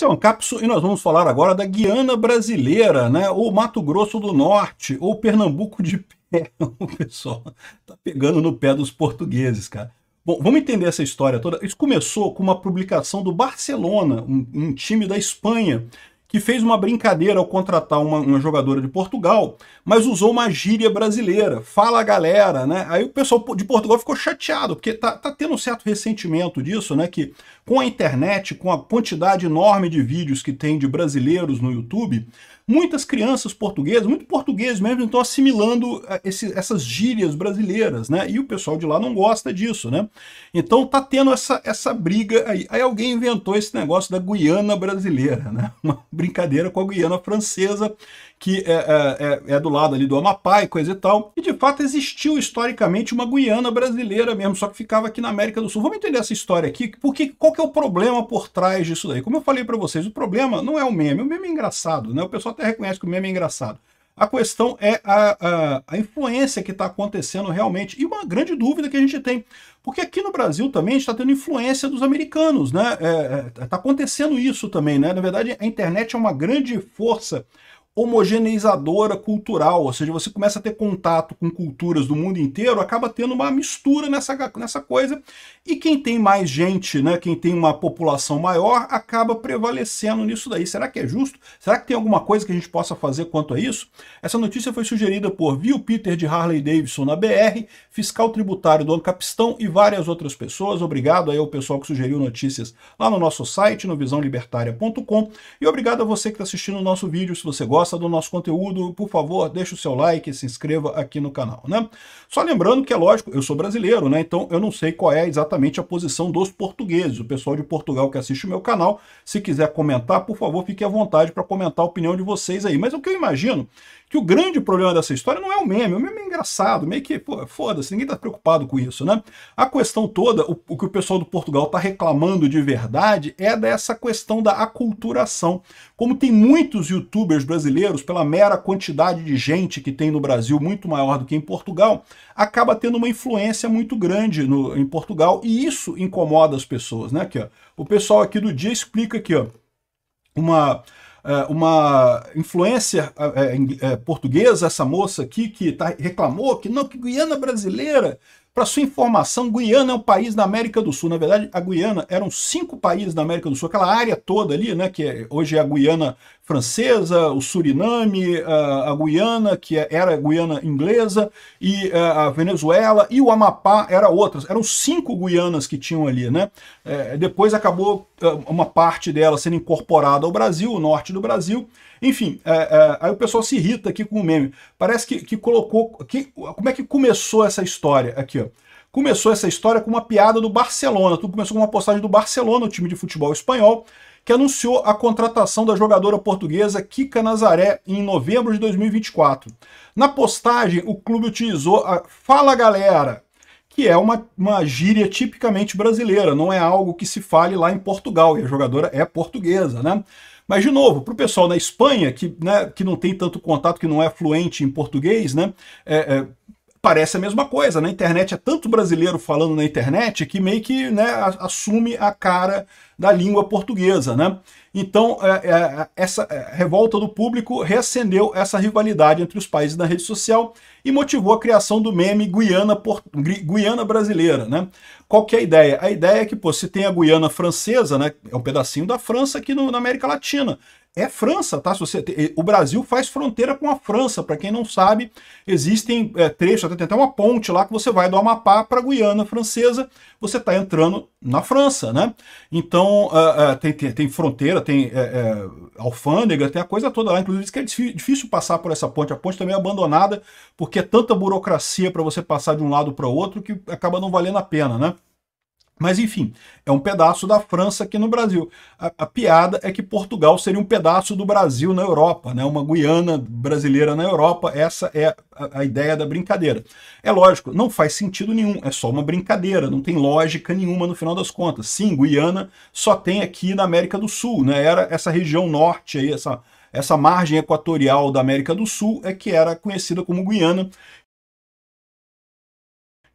Esse é um Ancapso e nós vamos falar agora da Guiana brasileira, né? Ou Mato Grosso do Norte, ou Pernambuco de pé. O pessoal tá pegando no pé dos portugueses, cara. Bom, vamos entender essa história toda. Isso começou com uma publicação do Barcelona, um time da Espanha, que fez uma brincadeira ao contratar uma jogadora de Portugal, mas usou uma gíria brasileira. Fala, galera, né? Aí o pessoal de Portugal ficou chateado, porque tá tendo um certo ressentimento disso, né? Que com a internet, com a quantidade enorme de vídeos que tem de brasileiros no YouTube, muitas crianças portuguesas, muito portugueses mesmo, estão assimilando essas gírias brasileiras, né? E o pessoal de lá não gosta disso, né? Então tá tendo essa briga aí. Aí alguém inventou esse negócio da Guiana brasileira, né? Uma brincadeira com a Guiana francesa, que é do lado ali do Amapá e coisa e tal. E de fato existiu historicamente uma Guiana brasileira mesmo, só que ficava aqui na América do Sul. Vamos entender essa história aqui, porque qual que é o problema por trás disso daí? Como eu falei para vocês, o problema não é o meme é engraçado, né? O pessoal até reconhece que o meme é engraçado. A questão é a influência que está acontecendo realmente, e uma grande dúvida que a gente tem, porque aqui no Brasil também a gente está tendo influência dos americanos, né? Está acontecendo isso também, né? Na verdade, a internet é uma grande força homogeneizadora cultural, ou seja, você começa a ter contato com culturas do mundo inteiro, acaba tendo uma mistura nessa coisa, e quem tem mais gente, né, quem tem uma população maior, acaba prevalecendo nisso daí. Será que é justo? Será que tem alguma coisa que a gente possa fazer quanto a isso? Essa notícia foi sugerida por Viu Peter de Harley Davidson na BR, fiscal tributário do Ancapistão e várias outras pessoas. Obrigado aí ao pessoal que sugeriu notícias lá no nosso site, no visãolibertaria.com, e obrigado a você que está assistindo o nosso vídeo. Se você gosta do nosso conteúdo, por favor, deixa o seu like e se inscreva aqui no canal, né? Só lembrando que é lógico, eu sou brasileiro, né? Então eu não sei qual é exatamente a posição dos portugueses. O pessoal de Portugal que assiste o meu canal, se quiser comentar, por favor, fique à vontade para comentar a opinião de vocês aí. Mas o que eu imagino que o grande problema dessa história não é o meme é engraçado, meio que, pô, foda-se, ninguém tá preocupado com isso, né? A questão toda, o que o pessoal do Portugal tá reclamando de verdade é dessa questão da aculturação. Como tem muitos youtubers brasileiros, pela mera quantidade de gente que tem no Brasil, muito maior do que em Portugal, acaba tendo uma influência muito grande em Portugal, e isso incomoda as pessoas, né? Aqui, ó, o pessoal aqui do Dia explica aqui, ó, uma influencer portuguesa, essa moça aqui que reclamou que não, que Guiana brasileira. Para sua informação, Guiana é um país da América do Sul. Na verdade, a Guiana eram 5 países da América do Sul, aquela área toda ali, né, que hoje é a Guiana francesa, o Suriname, a Guiana, que era a Guiana inglesa, e a Venezuela, e o Amapá era outras. Eram 5 Guianas que tinham ali, né? Depois acabou uma parte dela sendo incorporada ao Brasil, o norte do Brasil. Enfim, aí o pessoal se irrita aqui com o meme. Parece que colocou... como é que começou essa história? Aqui, ó. Começou essa história com uma piada do Barcelona. Tudo começou com uma postagem do Barcelona, o time de futebol espanhol, que anunciou a contratação da jogadora portuguesa Kika Nazaré em novembro de 2024. Na postagem, o clube utilizou a Fala Galera, que é uma gíria tipicamente brasileira, não é algo que se fale lá em Portugal, e a jogadora é portuguesa, né? Mas, de novo, para o pessoal na Espanha, que não tem tanto contato, que não é fluente em português, né, parece a mesma coisa. Na internet é tanto brasileiro falando na internet que meio que, né, assume a cara da língua portuguesa, né? Então, essa revolta do público reacendeu essa rivalidade entre os países na rede social e motivou a criação do meme Guiana brasileira, né? Qual que é a ideia? A ideia é que, pô, se tem a Guiana francesa, né, é um pedacinho da França aqui na América Latina. É França, tá? O Brasil faz fronteira com a França, para quem não sabe, existem trechos, tem até uma ponte lá que você vai do Amapá para a Guiana francesa, você está entrando na França, né? Então, tem fronteira, tem alfândega, tem a coisa toda lá, inclusive diz que é difícil passar por essa ponte. A ponte também é abandonada, porque é tanta burocracia para você passar de um lado para o outro que acaba não valendo a pena, né? Mas, enfim, é um pedaço da França aqui no Brasil. A piada é que Portugal seria um pedaço do Brasil na Europa, né? Uma Guiana brasileira na Europa. Essa é a ideia da brincadeira. É lógico, não faz sentido nenhum, é só uma brincadeira, não tem lógica nenhuma no final das contas. Sim, Guiana só tem aqui na América do Sul, né? Era essa região norte, aí, essa margem equatorial da América do Sul é que era conhecida como Guiana,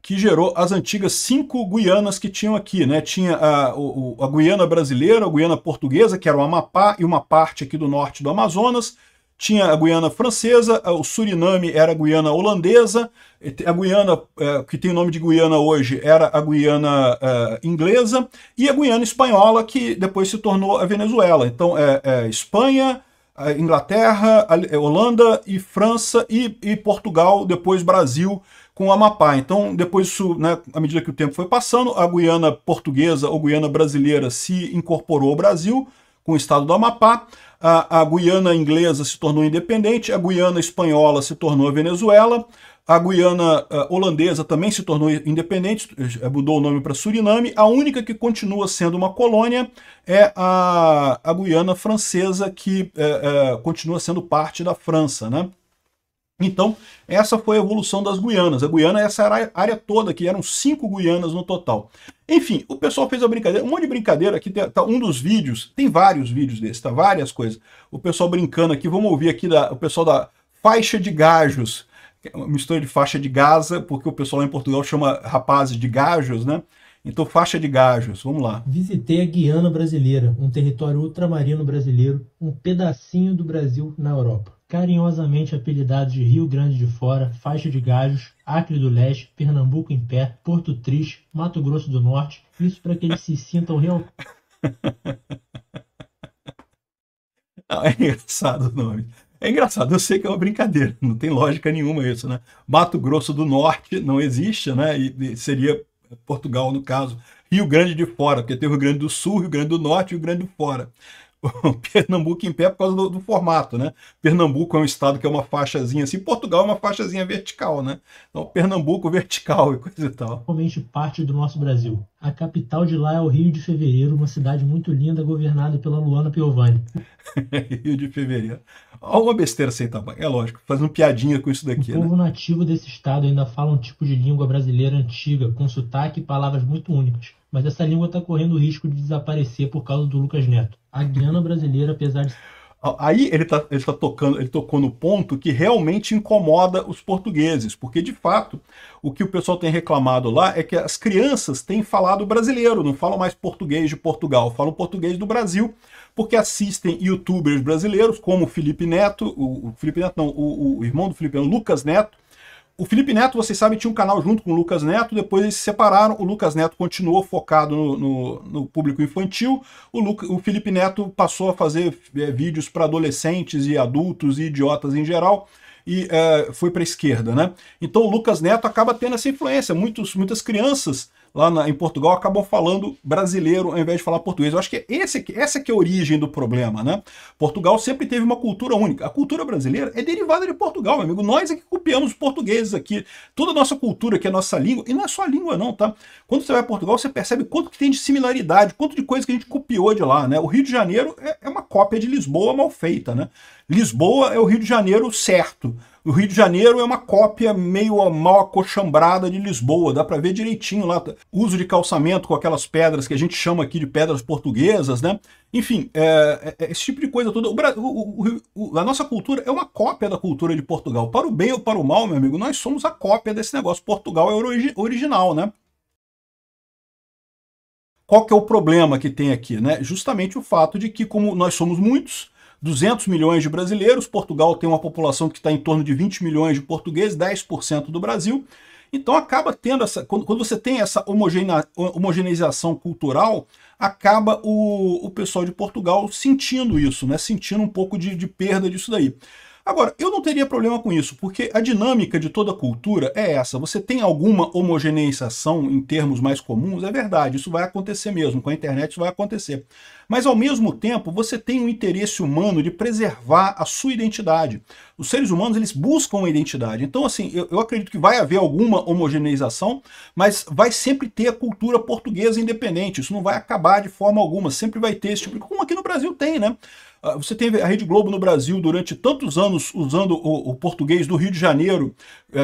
que gerou as antigas 5 Guianas que tinham aqui, né? Tinha a Guiana brasileira, a Guiana portuguesa, que era o Amapá e uma parte aqui do norte do Amazonas. Tinha a Guiana francesa, o Suriname era a Guiana holandesa, a Guiana, que tem o nome de Guiana hoje, era a Guiana inglesa, e a Guiana espanhola, que depois se tornou a Venezuela. Então, Espanha, Inglaterra, Holanda e França e Portugal, depois Brasil com o Amapá. Então, depois isso, né, à medida que o tempo foi passando, a Guiana portuguesa ou Guiana brasileira se incorporou ao Brasil, com o estado do Amapá. A Guiana inglesa se tornou independente, a Guiana espanhola se tornou a Venezuela, a Guiana holandesa também se tornou independente, mudou o nome para Suriname. A única que continua sendo uma colônia é a Guiana francesa, que continua sendo parte da França, né? Então, essa foi a evolução das Guianas. A Guiana, essa era a área toda, que eram 5 Guianas no total. Enfim, o pessoal fez a brincadeira, um monte de brincadeira aqui, tá um dos vídeos, tem vários vídeos desses, tá? Várias coisas. O pessoal brincando aqui, vamos ouvir aqui o pessoal da faixa de gajos, uma mistura de faixa de Gaza, porque o pessoal lá em Portugal chama rapazes de gajos, né? Então, faixa de gajos, vamos lá. Visitei a Guiana Brasileira, um território ultramarino brasileiro, um pedacinho do Brasil na Europa. Carinhosamente apelidados de Rio Grande de Fora, Faixa de Gajos, Acre do Leste, Pernambuco em Pé, Porto Triste, Mato Grosso do Norte, isso para que eles se sintam realmente... É engraçado o nome. É engraçado, eu sei que é uma brincadeira, não tem lógica nenhuma isso, né? Mato Grosso do Norte não existe, né? E seria Portugal, no caso. Rio Grande de Fora, porque tem o Rio Grande do Sul, Rio Grande do Norte e Rio Grande de Fora. Pernambuco em pé por causa do formato, né? Pernambuco é um estado que é uma faixazinha assim, Portugal é uma faixazinha vertical, né? Então, Pernambuco vertical e coisa e tal. Realmente parte do nosso Brasil. A capital de lá é o Rio de Fevereiro, uma cidade muito linda, governada pela Luana Piovani. Rio de Fevereiro. Olha uma besteira sem tamanho, é lógico, fazendo piadinha com isso daqui, O né? povo nativo desse estado ainda fala um tipo de língua brasileira antiga, com sotaque e palavras muito únicas. Mas essa língua está correndo o risco de desaparecer por causa do Lucas Neto. A Guiana brasileira, apesar de... Aí ele tocou no ponto que realmente incomoda os portugueses, porque de fato o que o pessoal tem reclamado lá é que as crianças têm falado brasileiro, não falam mais português de Portugal, falam português do Brasil, porque assistem youtubers brasileiros como o Felipe Neto, o irmão do Felipe Neto, o Lucas Neto. O Felipe Neto, vocês sabem, tinha um canal junto com o Lucas Neto, depois eles se separaram, o Lucas Neto continuou focado no público infantil, o Felipe Neto passou a fazer vídeos para adolescentes e adultos e idiotas em geral, e foi para a esquerda, né? Então o Lucas Neto acaba tendo essa influência, muitas crianças lá em Portugal acabam falando brasileiro ao invés de falar português. Eu acho que essa que é a origem do problema, né? Portugal sempre teve uma cultura única. A cultura brasileira é derivada de Portugal, meu amigo. Nós é que copiamos os portugueses aqui. Toda a nossa cultura, que é a nossa língua, e não é só a língua não, tá? Quando você vai a Portugal, você percebe quanto que tem de similaridade, quanto de coisa que a gente copiou de lá, né? O Rio de Janeiro é uma cópia de Lisboa mal feita, né? Lisboa é o Rio de Janeiro certo. O Rio de Janeiro é uma cópia meio mal acochambrada de Lisboa, dá para ver direitinho lá. Uso de calçamento com aquelas pedras que a gente chama aqui de pedras portuguesas, né? Enfim, esse tipo de coisa toda. A nossa cultura é uma cópia da cultura de Portugal. Para o bem ou para o mal, meu amigo, nós somos a cópia desse negócio. Portugal é o original, né? Qual que é o problema que tem aqui, né? Justamente o fato de que, como nós somos muitos, 200 milhões de brasileiros, Portugal tem uma população que está em torno de 20 milhões de portugueses, 10% do Brasil, então acaba tendo quando você tem essa homogeneização cultural, acaba o pessoal de Portugal sentindo isso, né? Sentindo um pouco de perda disso daí. Agora, eu não teria problema com isso, porque a dinâmica de toda cultura é essa. Você tem alguma homogeneização em termos mais comuns, é verdade, isso vai acontecer mesmo, com a internet isso vai acontecer. Mas, ao mesmo tempo, você tem um interesse humano de preservar a sua identidade. Os seres humanos, eles buscam uma identidade. Então, assim, eu acredito que vai haver alguma homogeneização, mas vai sempre ter a cultura portuguesa independente. Isso não vai acabar de forma alguma, sempre vai ter esse tipo de... Como aqui no Brasil tem, né? Você teve a Rede Globo no Brasil durante tantos anos usando o português do Rio de Janeiro,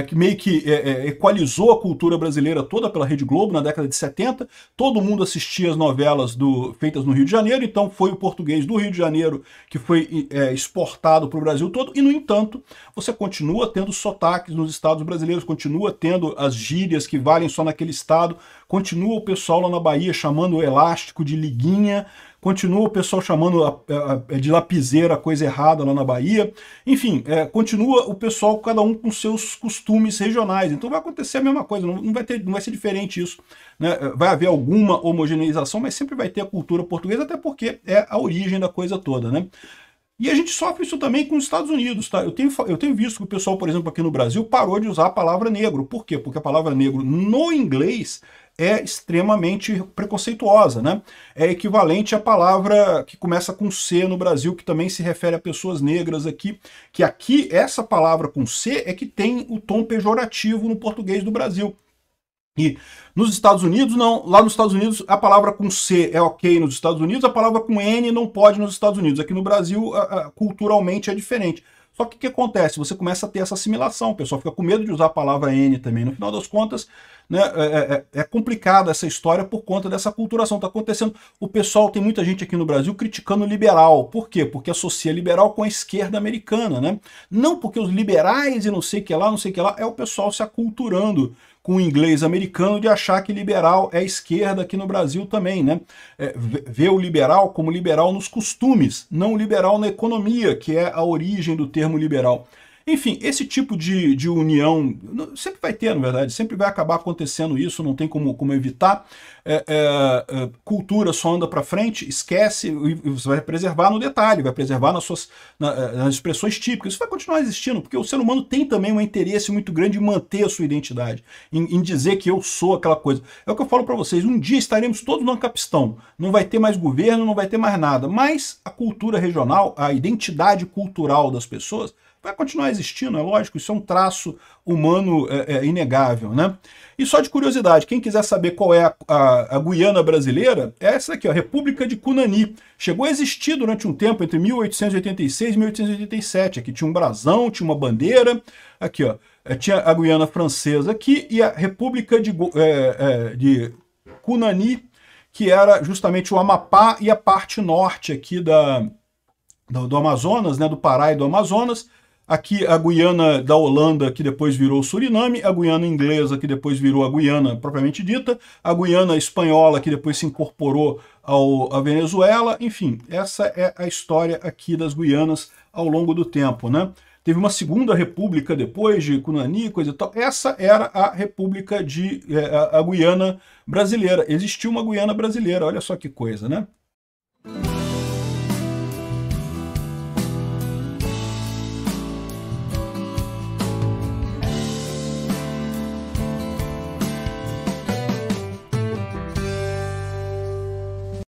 que meio que equalizou a cultura brasileira toda pela Rede Globo na década de 70. Todo mundo assistia as novelas feitas no Rio de Janeiro, então foi o português do Rio de Janeiro que foi exportado para o Brasil todo, e no entanto, você continua tendo sotaques nos estados brasileiros, continua tendo as gírias que valem só naquele estado, continua o pessoal lá na Bahia chamando o elástico de liguinha, continua o pessoal chamando de lapiseira coisa errada lá na Bahia, enfim, continua o pessoal, cada um com seus costumes regionais, então vai acontecer a mesma coisa, não vai ser diferente isso, né? Vai haver alguma homogeneização, mas sempre vai ter a cultura portuguesa, até porque é a origem da coisa toda, né? E a gente sofre isso também com os Estados Unidos, tá? Eu tenho visto que o pessoal, por exemplo, aqui no Brasil, parou de usar a palavra negro. Por quê? Porque a palavra negro no inglês é extremamente preconceituosa, né? É equivalente à palavra que começa com C no Brasil, que também se refere a pessoas negras aqui, que aqui essa palavra com C é que tem o tom pejorativo no português do Brasil. E nos Estados Unidos, não. Lá nos Estados Unidos, a palavra com C é ok nos Estados Unidos, a palavra com N não pode nos Estados Unidos. Aqui no Brasil, culturalmente é diferente. Só que o que acontece? Você começa a ter essa assimilação, o pessoal fica com medo de usar a palavra N também. No final das contas, né, é complicada essa história por conta dessa culturação. Está acontecendo. O pessoal, tem muita gente aqui no Brasil criticando o liberal. Por quê? Porque associa liberal com a esquerda americana, né? Não porque os liberais e não sei o que lá, é o pessoal se aculturando com o inglês americano de achar que liberal é esquerda aqui no Brasil também, né? Vê o liberal como liberal nos costumes, não liberal na economia, que é a origem do termo liberal. Enfim, esse tipo de união sempre vai ter, na verdade, sempre vai acabar acontecendo isso, não tem como evitar. Cultura só anda para frente, esquece, e você vai preservar no detalhe, vai preservar nas expressões típicas. Isso vai continuar existindo, porque o ser humano tem também um interesse muito grande em manter a sua identidade, em dizer que eu sou aquela coisa. É o que eu falo para vocês, um dia estaremos todos no Ancapistão, não vai ter mais governo, não vai ter mais nada, mas a cultura regional, a identidade cultural das pessoas vai continuar existindo, é lógico, isso é um traço humano inegável, né? E só de curiosidade, quem quiser saber qual é a Guiana brasileira, é essa aqui, a República de Cunani. Chegou a existir durante um tempo, entre 1886 e 1887. Aqui tinha um brasão, tinha uma bandeira, aqui ó, tinha a Guiana Francesa aqui e a República de Cunani, que era justamente o Amapá e a parte norte aqui do Amazonas, né, do Pará e do Amazonas. Aqui a Guiana da Holanda, que depois virou o Suriname, a Guiana inglesa, que depois virou a Guiana propriamente dita, a Guiana espanhola, que depois se incorporou à Venezuela. Enfim, essa é a história aqui das Guianas ao longo do tempo, né? Teve uma segunda república depois de Cunani, coisa e tal. Essa era a república a Guiana brasileira. Existiu uma Guiana brasileira, olha só que coisa, né?